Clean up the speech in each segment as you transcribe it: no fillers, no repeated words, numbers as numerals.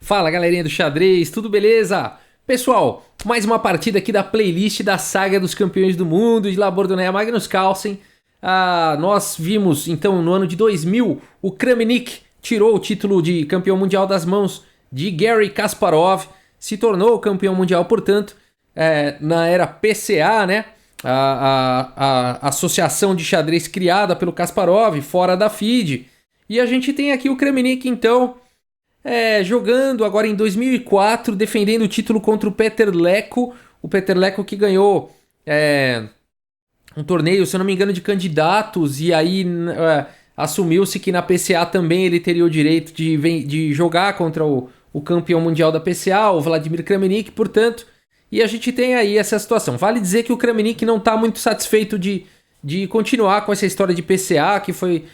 Fala galerinha do xadrez, tudo beleza? Pessoal, mais uma partida aqui da playlist da saga dos campeões do mundo de Labordonea Magnus Carlsen. Nós vimos então no ano de 2000 o Kramnik tirou o título de campeão mundial das mãos de Garry Kasparov, se tornou campeão mundial, portanto, na era PCA, né? A associação de xadrez criada pelo Kasparov, fora da FIDE. E a gente tem aqui o Kramnik então jogando agora em 2004, defendendo o título contra o Petr Leko. O Petr Leko que ganhou um torneio, se eu não me engano, de candidatos, e aí assumiu-se que na PCA também ele teria o direito de jogar contra o campeão mundial da PCA, o Vladimir Kramnik, portanto. E a gente tem aí essa situação. Vale dizer que o Kramnik não está muito satisfeito de continuar com essa história de PCA que foi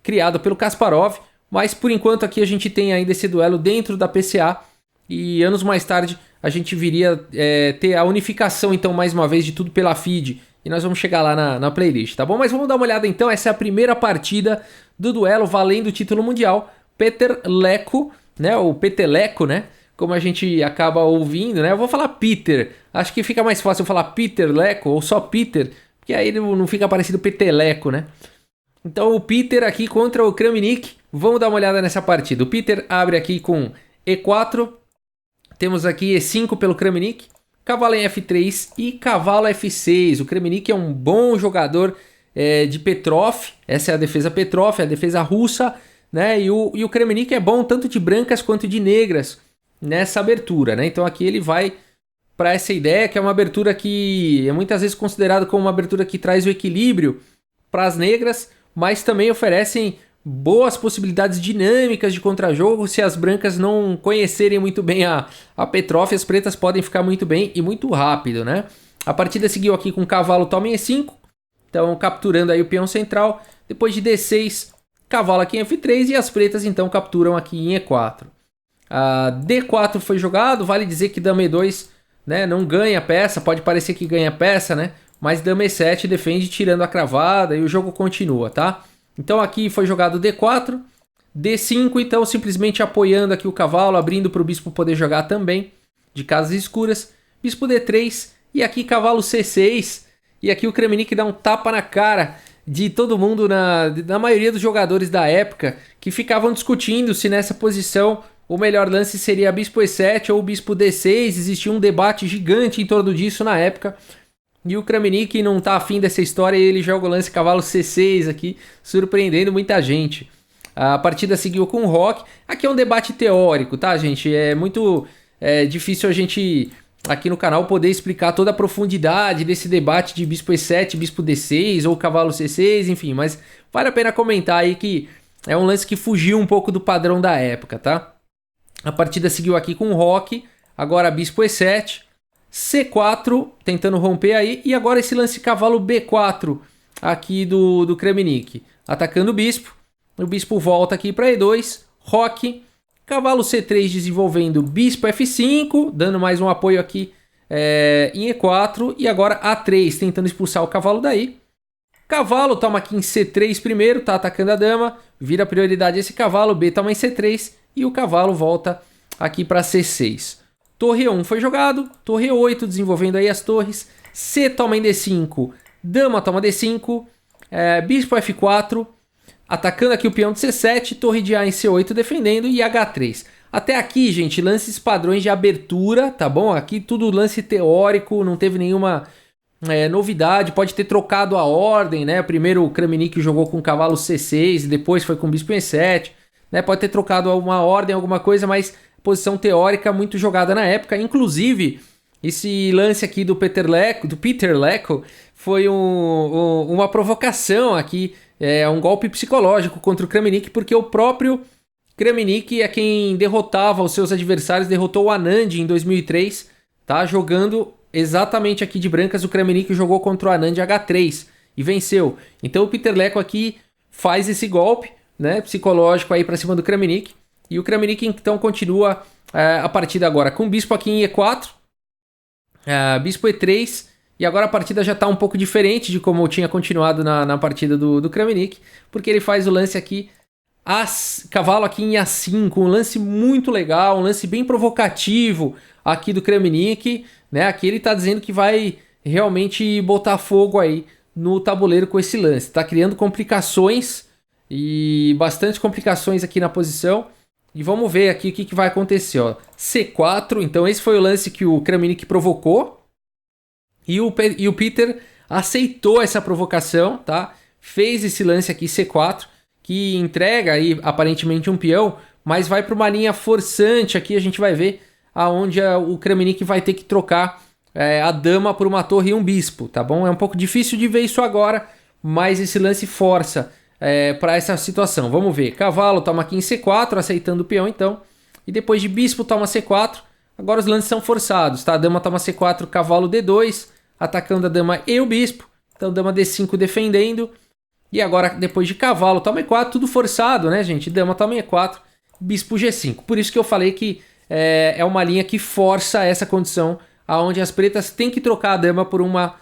criada pelo Kasparov, mas por enquanto aqui a gente tem ainda esse duelo dentro da PCA, e anos mais tarde a gente viria ter a unificação então mais uma vez de tudo pela FIDE, e nós vamos chegar lá na playlist, tá bom? Mas vamos dar uma olhada então, essa é a primeira partida do duelo valendo o título mundial. Petr Leko, né, ou Peteleco, né, como a gente acaba ouvindo, né? Eu vou falar Peter, acho que fica mais fácil eu falar Petr Leko ou só Peter, porque aí não fica parecido Peteleco, né? Então o Peter aqui contra o Kramnik, vamos dar uma olhada nessa partida. O Peter abre aqui com E4, temos aqui E5 pelo Kramnik, cavalo em F3 e cavalo F6. O Kramnik é um bom jogador de Petrov, essa é a defesa Petrov, é a defesa russa, né? E o Kramnik é bom tanto de brancas quanto de negras nessa abertura, né? Então aqui ele vai para essa ideia, que é uma abertura que é muitas vezes considerada como uma abertura que traz o equilíbrio para as negras, mas também oferecem boas possibilidades dinâmicas de contrajogo. Se as brancas não conhecerem muito bem a Petrov, as pretas podem ficar muito bem e muito rápido, né? A partida seguiu aqui com cavalo toma em E5, então capturando aí o peão central. Depois de D6, cavalo aqui em F3 e as pretas então capturam aqui em E4. D4 foi jogado, vale dizer que dama E2, né, não ganha peça, pode parecer que ganha peça, né? Mas dama E7 defende tirando a cravada e o jogo continua, tá? Então aqui foi jogado D4, D5, então simplesmente apoiando aqui o cavalo, abrindo para o bispo poder jogar também, de casas escuras. Bispo D3 e aqui cavalo C6. E aqui o Kramnik dá um tapa na cara de todo mundo, na maioria dos jogadores da época, que ficavam discutindo se nessa posição o melhor lance seria bispo E7 ou bispo D6. Existia um debate gigante em torno disso na época. E o Kramnik não tá afim dessa história e ele joga o lance cavalo C6 aqui, surpreendendo muita gente. A partida seguiu com o roque. Aqui é um debate teórico, tá, gente? É muito difícil a gente, aqui no canal, poder explicar toda a profundidade desse debate de bispo E7, bispo D6 ou cavalo C6, enfim. Mas vale a pena comentar aí que é um lance que fugiu um pouco do padrão da época, tá? A partida seguiu aqui com o roque. Agora bispo E7. C4, tentando romper aí, e agora esse lance cavalo B4 aqui do Kramnik, atacando o bispo volta aqui para E2, roque, cavalo C3 desenvolvendo bispo F5, dando mais um apoio aqui em E4, e agora A3, tentando expulsar o cavalo daí. Cavalo toma aqui em C3 primeiro, tá atacando a dama, vira prioridade esse cavalo, B toma em C3, e o cavalo volta aqui para C6. Torre E1 foi jogado, torre E8 desenvolvendo aí as torres, C toma em D5, dama toma D5, bispo F4, atacando aqui o peão de C7, torre de A em C8 defendendo e H3. Até aqui, gente, lances padrões de abertura, tá bom? Aqui tudo lance teórico, não teve nenhuma novidade, pode ter trocado a ordem, né? Primeiro o Kramnik jogou com cavalo C6, depois foi com bispo E7, né? Pode ter trocado uma ordem, alguma coisa, mas posição teórica muito jogada na época. Inclusive, esse lance aqui do Petr Leko foi uma provocação aqui, um golpe psicológico contra o Kramnik, porque o próprio Kramnik é quem derrotava os seus adversários, derrotou o Anand em 2003, tá? Jogando exatamente aqui de brancas, o Kramnik jogou contra o Anand H3 e venceu. Então o Petr Leko aqui faz esse golpe, né, psicológico aí para cima do Kramnik. E o Kramnik então continua a partida agora com o bispo aqui em E4, bispo E3, e agora a partida já está um pouco diferente de como tinha continuado na partida do Kramnik, porque ele faz o lance aqui Cavalo aqui em A5, um lance muito legal, um lance bem provocativo aqui do Kramnik, né? Aqui ele tá dizendo que vai realmente botar fogo aí no tabuleiro com esse lance. Tá criando complicações e bastante complicações aqui na posição. E vamos ver aqui o que vai acontecer, ó. C4, então esse foi o lance que o Kramnik provocou. E o Peter aceitou essa provocação, tá? Fez esse lance aqui C4, que entrega aí aparentemente um peão, mas vai para uma linha forçante aqui, a gente vai ver aonde o Kramnik vai ter que trocar a dama por uma torre e um bispo, tá bom? É um pouco difícil de ver isso agora, mas esse lance força para essa situação. Vamos ver, cavalo toma aqui em C4, aceitando o peão então, e depois de bispo toma C4, agora os lances são forçados, tá? A dama toma C4, cavalo D2, atacando a dama e o bispo, então dama D5 defendendo. E agora, depois de cavalo, toma E4, tudo forçado, né, gente? Dama toma E4, bispo G5. Por isso que eu falei que é uma linha que força essa condição, onde as pretas têm que trocar a dama por uma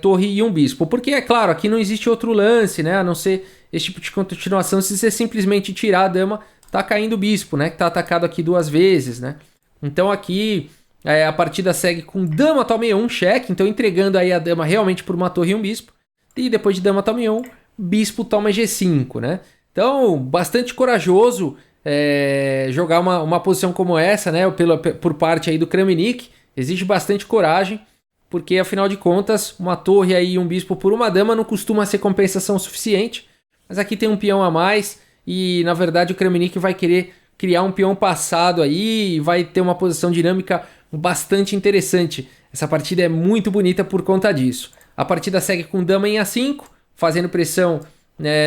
torre e um bispo. Porque, é claro, aqui não existe outro lance, né? A não ser esse tipo de continuação. Se você simplesmente tirar a dama, tá caindo o bispo, né? Que tá atacado aqui duas vezes, né? Então aqui a partida segue com dama toma E1, cheque. Então entregando aí a dama realmente por uma torre e um bispo. E depois de dama toma E1... bispo toma G5, né? Então, bastante corajoso jogar uma posição como essa, né? Por parte aí do Kramnik. Exige bastante coragem, porque afinal de contas, uma torre aí e um bispo por uma dama não costuma ser compensação suficiente. Mas aqui tem um peão a mais e, na verdade, o Kramnik vai querer criar um peão passado aí e vai ter uma posição dinâmica bastante interessante. Essa partida é muito bonita por conta disso. A partida segue com dama em A5, fazendo pressão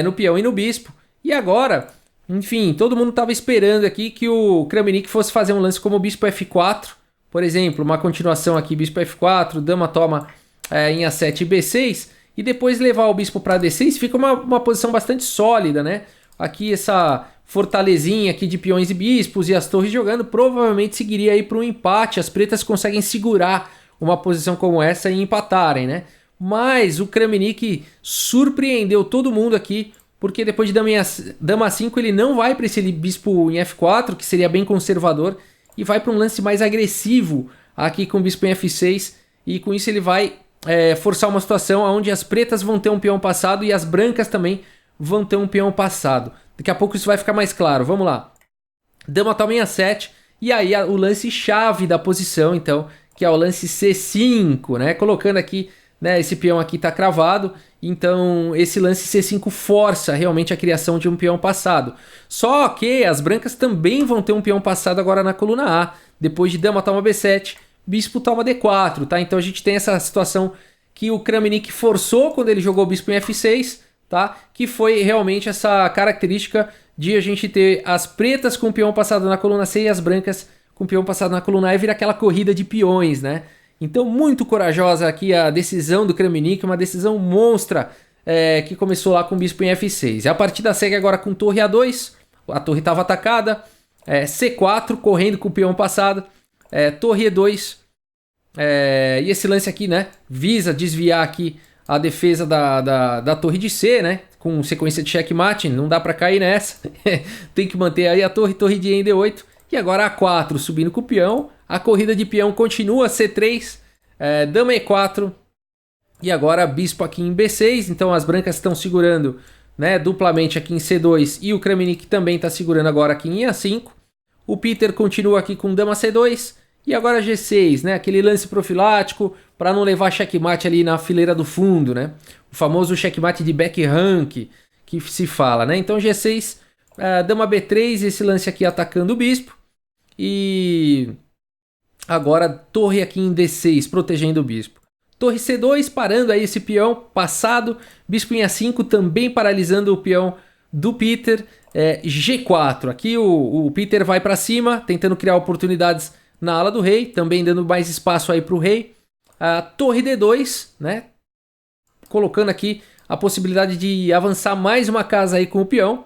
no peão e no bispo. E agora, enfim, todo mundo estava esperando aqui que o Kramnik fosse fazer um lance como o bispo F4. Por exemplo, uma continuação aqui, bispo F4, dama toma em A7 e B6. E depois levar o bispo para D6 fica uma posição bastante sólida, né? Aqui essa fortalezinha aqui de peões e bispos e as torres jogando provavelmente seguiria aí para um empate. As pretas conseguem segurar uma posição como essa e empatarem, né? Mas o Kramnik surpreendeu todo mundo aqui, porque depois de dama 5 ele não vai para esse bispo em F4, que seria bem conservador, e vai para um lance mais agressivo aqui com o bispo em F6, e com isso ele vai forçar uma situação onde as pretas vão ter um peão passado e as brancas também vão ter um peão passado. Daqui a pouco isso vai ficar mais claro, vamos lá. Dama toma em A7, e aí o lance chave da posição, então, que é o lance C5, né? Colocando aqui, né, esse peão aqui está cravado, então esse lance C5 força realmente a criação de um peão passado. Só que as brancas também vão ter um peão passado agora na coluna A, depois de dama toma B7, bispo toma D4, tá? Então a gente tem essa situação que o Kramnik forçou quando ele jogou o bispo em F6, tá? Que foi realmente essa característica de a gente ter as pretas com o peão passado na coluna C e as brancas com o peão passado na coluna A, e vira aquela corrida de peões, né? Então, muito corajosa aqui a decisão do Kramnik, uma decisão monstra que começou lá com o bispo em F6. E a partida segue agora com torre A2, a torre estava atacada, C4, correndo com o peão passado, torre E2, e esse lance aqui, né, visa desviar aqui a defesa da torre de C, né, com sequência de checkmate, não dá para cair nessa, tem que manter aí a torre de E em D8, e agora A4 subindo com o peão. A corrida de peão continua, C3, dama E4, e agora bispo aqui em B6, então as brancas estão segurando, né, duplamente aqui em C2, e o Kramnik também está segurando agora aqui em A5. O Peter continua aqui com dama C2, e agora G6, né, aquele lance profilático para não levar checkmate ali na fileira do fundo, né, o famoso checkmate de back rank que se fala, né, então G6, dama B3, esse lance aqui atacando o bispo, e agora torre aqui em D6, protegendo o bispo. Torre C2, parando aí esse peão passado. Bispo em A5, também paralisando o peão do Peter. G4, aqui o Peter vai para cima, tentando criar oportunidades na ala do rei, também dando mais espaço aí para o rei. Torre D2, né? Colocando aqui a possibilidade de avançar mais uma casa aí com o peão.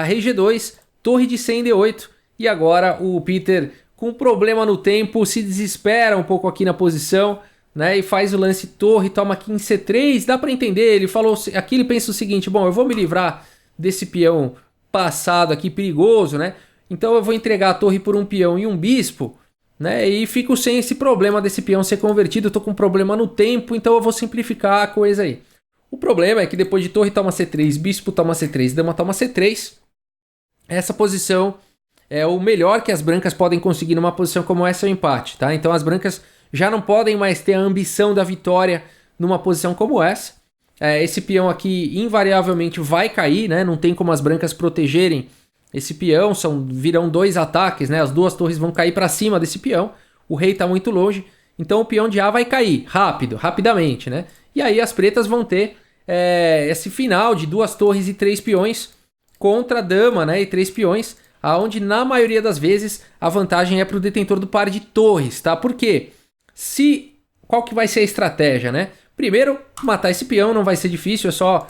Rei G2, torre de C em D8. E agora o Peter, com problema no tempo, se desespera um pouco aqui na posição, né? E faz o lance torre, toma aqui em C3. Dá para entender, ele falou, aqui ele pensa o seguinte: bom, eu vou me livrar desse peão passado aqui perigoso, né? Então eu vou entregar a torre por um peão e um bispo, né? E fico sem esse problema desse peão ser convertido. Eu tô com um problema no tempo, então eu vou simplificar a coisa aí. O problema é que depois de torre toma C3, bispo toma C3, dama toma C3, essa posição é o melhor que as brancas podem conseguir numa posição como essa, é o empate, tá? Então as brancas já não podem mais ter a ambição da vitória numa posição como essa. Esse peão aqui invariavelmente vai cair, né? Não tem como as brancas protegerem esse peão, virão 2 ataques, né? As 2 torres vão cair para cima desse peão, o rei está muito longe, então o peão de A vai cair rapidamente, né? E aí as pretas vão ter esse final de 2 torres e 3 peões contra a dama, né? E 3 peões, aonde na maioria das vezes a vantagem é para o detentor do par de torres, tá? Por quê? Qual que vai ser a estratégia, né? Primeiro, matar esse peão, não vai ser difícil, é só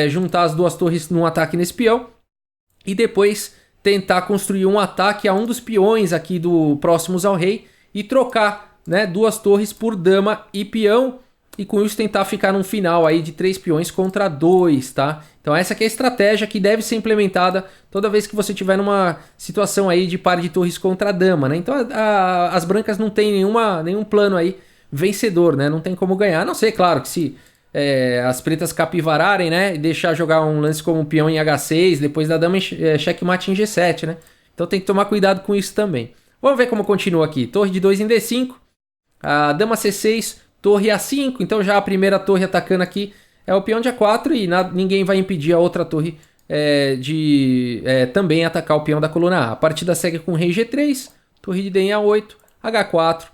juntar as 2 torres num ataque nesse peão. E depois tentar construir um ataque a um dos peões aqui próximos ao rei e trocar, né, 2 torres por dama e peão. E com isso tentar ficar num final aí de 3 peões contra 2, tá? Então essa aqui é a estratégia que deve ser implementada toda vez que você tiver numa situação aí de par de torres contra a dama, né? Então as brancas não tem nenhum plano aí vencedor, né? Não tem como ganhar, a não ser, claro, que se as pretas capivararem, né? E deixar jogar um lance como peão em H6, depois da dama checkmate em G7, né? Então tem que tomar cuidado com isso também. Vamos ver como continua aqui. Torre de 2 em D5, a dama C6, torre A5, então já a primeira torre atacando aqui é o peão de A4 e ninguém vai impedir a outra torre de também atacar o peão da coluna A. A partida segue com rei G3, torre de D em A8, H4.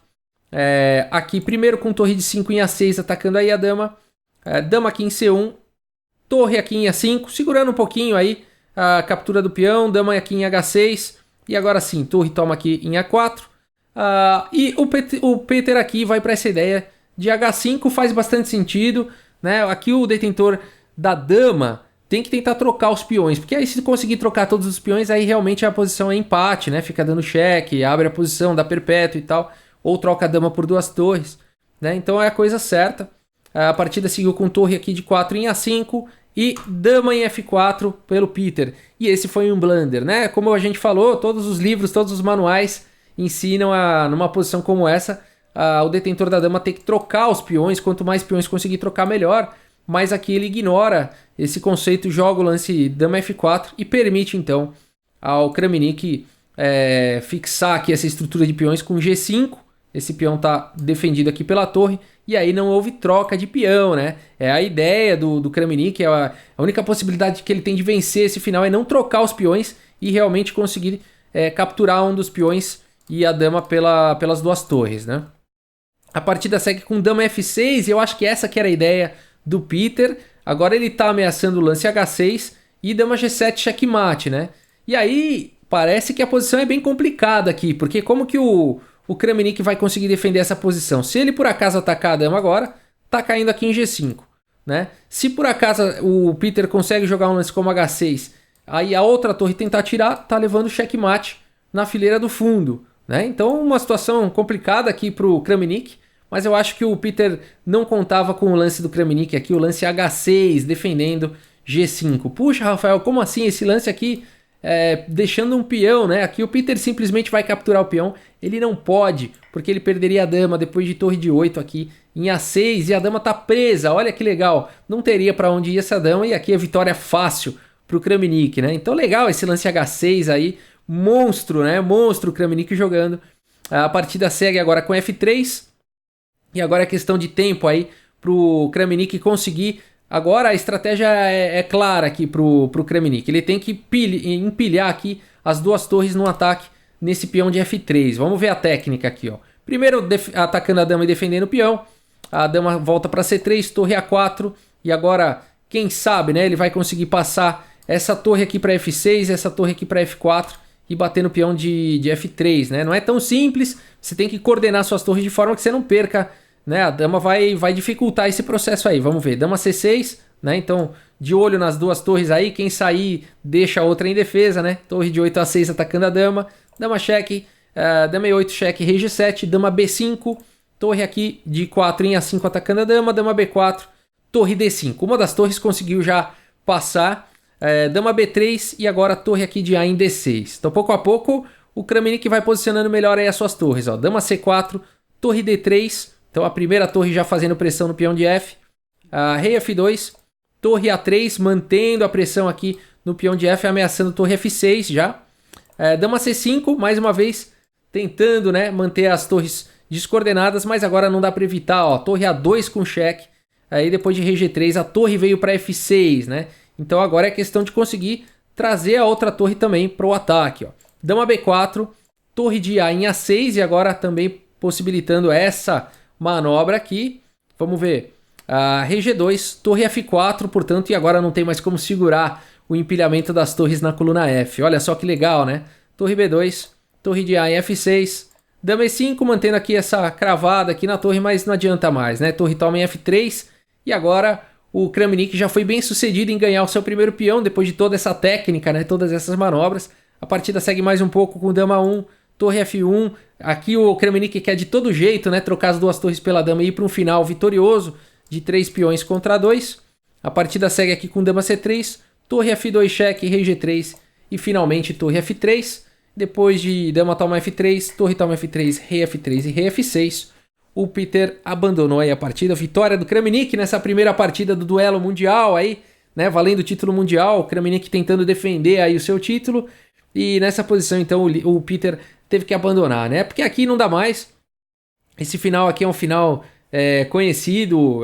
Aqui primeiro com torre de 5 em A6 atacando aí a dama. Dama aqui em C1, torre aqui em A5, segurando um pouquinho aí a captura do peão, dama aqui em H6, e agora sim, torre toma aqui em A4, e o Peter aqui vai para essa ideia de H5, faz bastante sentido, né? Aqui o detentor da dama tem que tentar trocar os peões, porque aí se conseguir trocar todos os peões, aí realmente a posição é empate, né? Fica dando cheque, abre a posição, dá perpétuo e tal, ou troca a dama por 2 torres, né? Então é a coisa certa. A partida seguiu com torre aqui de 4 em A5 e dama em F4 pelo Peter. E esse foi um blunder, né? Como a gente falou, todos os livros, todos os manuais ensinam numa posição como essa, o detentor da dama tem que trocar os peões. Quanto mais peões conseguir trocar, melhor. Mas aqui ele ignora esse conceito, joga o lance dama F4 e permite então ao Kramnik fixar aqui essa estrutura de peões com G5. Esse peão está defendido aqui pela torre. E aí não houve troca de peão, né? É a ideia do Kramnik, a única possibilidade que ele tem de vencer esse final é não trocar os peões e realmente conseguir capturar um dos peões e a dama pelas 2 torres, né? A partida segue com dama F6 e eu acho que essa que era a ideia do Peter. Agora ele está ameaçando o lance H6 e dama G7 checkmate, né? E aí parece que a posição é bem complicada aqui, porque como que o Kramnik vai conseguir defender essa posição? Se ele por acaso atacar a dama agora, tá caindo aqui em G5, né? Se por acaso o Peter consegue jogar um lance como H6, aí a outra torre tentar tirar, tá levando checkmate na fileira do fundo, né? Então uma situação complicada aqui pro Kramnik, mas eu acho que o Peter não contava com o lance do Kramnik aqui, o lance H6 defendendo G5. Puxa, Rafael, como assim esse lance aqui deixando um peão, né? Aqui o Peter simplesmente vai capturar o peão. Ele não pode, porque ele perderia a dama depois de torre de 8 aqui em A6 e a dama tá presa. Olha que legal, não teria para onde ir essa dama e aqui a vitória fácil pro Kramnik, né? Então legal esse lance H6 aí, monstro, né? Monstro o Kramnik jogando. A partida segue agora com F3 e agora é questão de tempo aí pro Kramnik conseguir. Agora a estratégia é clara aqui pro Kramnik. Ele tem que empilhar aqui as 2 torres no ataque nesse peão de F3. Vamos ver a técnica aqui, ó. Primeiro atacando a dama e defendendo o peão. A dama volta para C3, torre A4. E agora, quem sabe, né? Ele vai conseguir passar essa torre aqui para F6, essa torre aqui para F4 e bater no peão de F3, né? Não é tão simples. Você tem que coordenar suas torres de forma que você não perca, né? A dama vai dificultar esse processo aí. Vamos ver. Dama C6, né? Então, de olho nas 2 torres aí. Quem sair, deixa a outra em defesa, né? Torre de 8 a 6 atacando a dama. Dama cheque. Dama E8 cheque, rei G7. Dama B5. Torre aqui de 4 em A5 atacando a dama. Dama B4. Torre D5. Uma das torres conseguiu já passar. Dama B3 e agora a torre aqui de A em D6. Então pouco a pouco o Kramnik vai posicionando melhor aí as suas torres. Ó. Dama C4, torre D3, então a primeira torre já fazendo pressão no peão de F. Rei F2, torre A3, mantendo a pressão aqui no peão de F, ameaçando torre F6 já. Dama C5, mais uma vez, tentando, né, manter as torres descoordenadas, mas agora não dá para evitar. Ó, torre A2 com cheque. Aí depois de Rei G3, a torre veio para F6, né? Então agora é questão de conseguir trazer a outra torre também para o ataque. Ó. Dama B4, torre de A em A6 e agora também possibilitando essa manobra aqui. Vamos ver. Rei G2, torre F4, portanto, e agora não tem mais como segurar o empilhamento das torres na coluna F. Olha só que legal, né? Torre B2, torre de A em F6, Dama E5, mantendo aqui essa cravada aqui na torre, mas não adianta mais, né? Torre toma em F3 e agora o Kramnik já foi bem sucedido em ganhar o seu primeiro peão depois de toda essa técnica, né? Todas essas manobras. A partida segue mais um pouco com Dama 1, torre F1. Aqui o Kramnik quer de todo jeito, né? Trocar as duas torres pela dama e ir para um final vitorioso de 3 peões contra 2. A partida segue aqui com Dama C3, torre F2 cheque, Rei G3 e finalmente torre F3. Depois de Dama toma F3, torre toma F3, Rei F3 e Rei F6, o Peter abandonou aí a partida. Vitória do Kramnik nessa primeira partida do duelo mundial aí, né? Valendo o título mundial, o Kramnik tentando defender aí o seu título. E nessa posição então o Peter teve que abandonar, né? Porque aqui não dá mais. Esse final aqui é um final conhecido,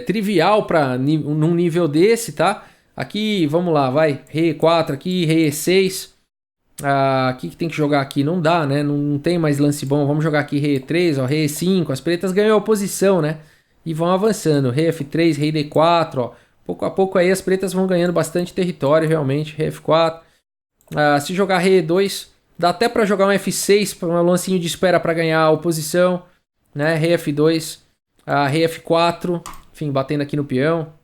trivial num nível desse, tá? Aqui, vamos lá, vai. Rei E4 aqui, Rei E6. O que tem que jogar aqui? Não dá, né? Não tem mais lance bom. Vamos jogar aqui Rei E3, ó, Rei E5. As pretas ganham a posição, né? E vão avançando. Rei F3, Rei D4, ó. Pouco a pouco aí as pretas vão ganhando bastante território, realmente. Rei F4. Se jogar Rei E2, dá até para jogar um F6, um lancinho de espera para ganhar a oposição, né? Rei F2, Rei F4, enfim, batendo aqui no peão.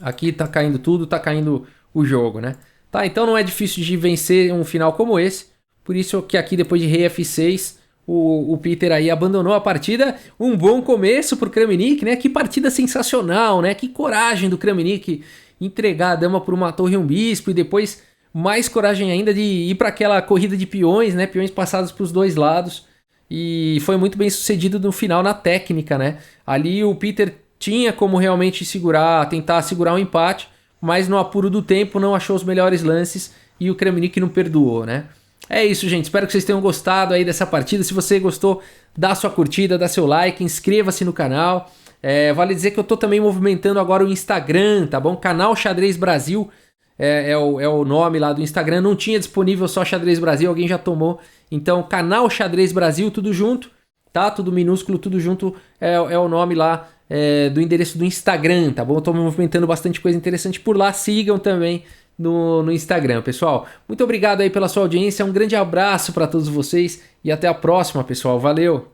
Aqui tá caindo tudo, tá caindo o jogo, né? Tá, então não é difícil de vencer um final como esse. Por isso que aqui depois de Rei F6, o Peter aí abandonou a partida. Um bom começo pro Kramnik, né? Que partida sensacional, né? Que coragem do Kramnik entregar a dama por uma torre e um bispo e depois mais coragem ainda de ir para aquela corrida de peões, né? Peões passados para os dois lados. E foi muito bem sucedido no final na técnica, né? Ali o Peter tinha como realmente tentar segurar um empate, mas no apuro do tempo não achou os melhores lances e o Kramnik não perdoou, né? É isso, gente. Espero que vocês tenham gostado aí dessa partida. Se você gostou, dá sua curtida, dá seu like, inscreva-se no canal. Vale dizer que eu tô também movimentando agora o Instagram, tá bom? Canal Xadrez Brasil é o nome lá do Instagram. Não tinha disponível só Xadrez Brasil, alguém já tomou. Então, Canal Xadrez Brasil, tudo junto, tá? Tudo minúsculo, tudo junto é o nome lá do endereço do Instagram, tá bom? Eu tô movimentando bastante coisa interessante por lá. Sigam também no Instagram, pessoal. Muito obrigado aí pela sua audiência. Um grande abraço para todos vocês e até a próxima, pessoal. Valeu!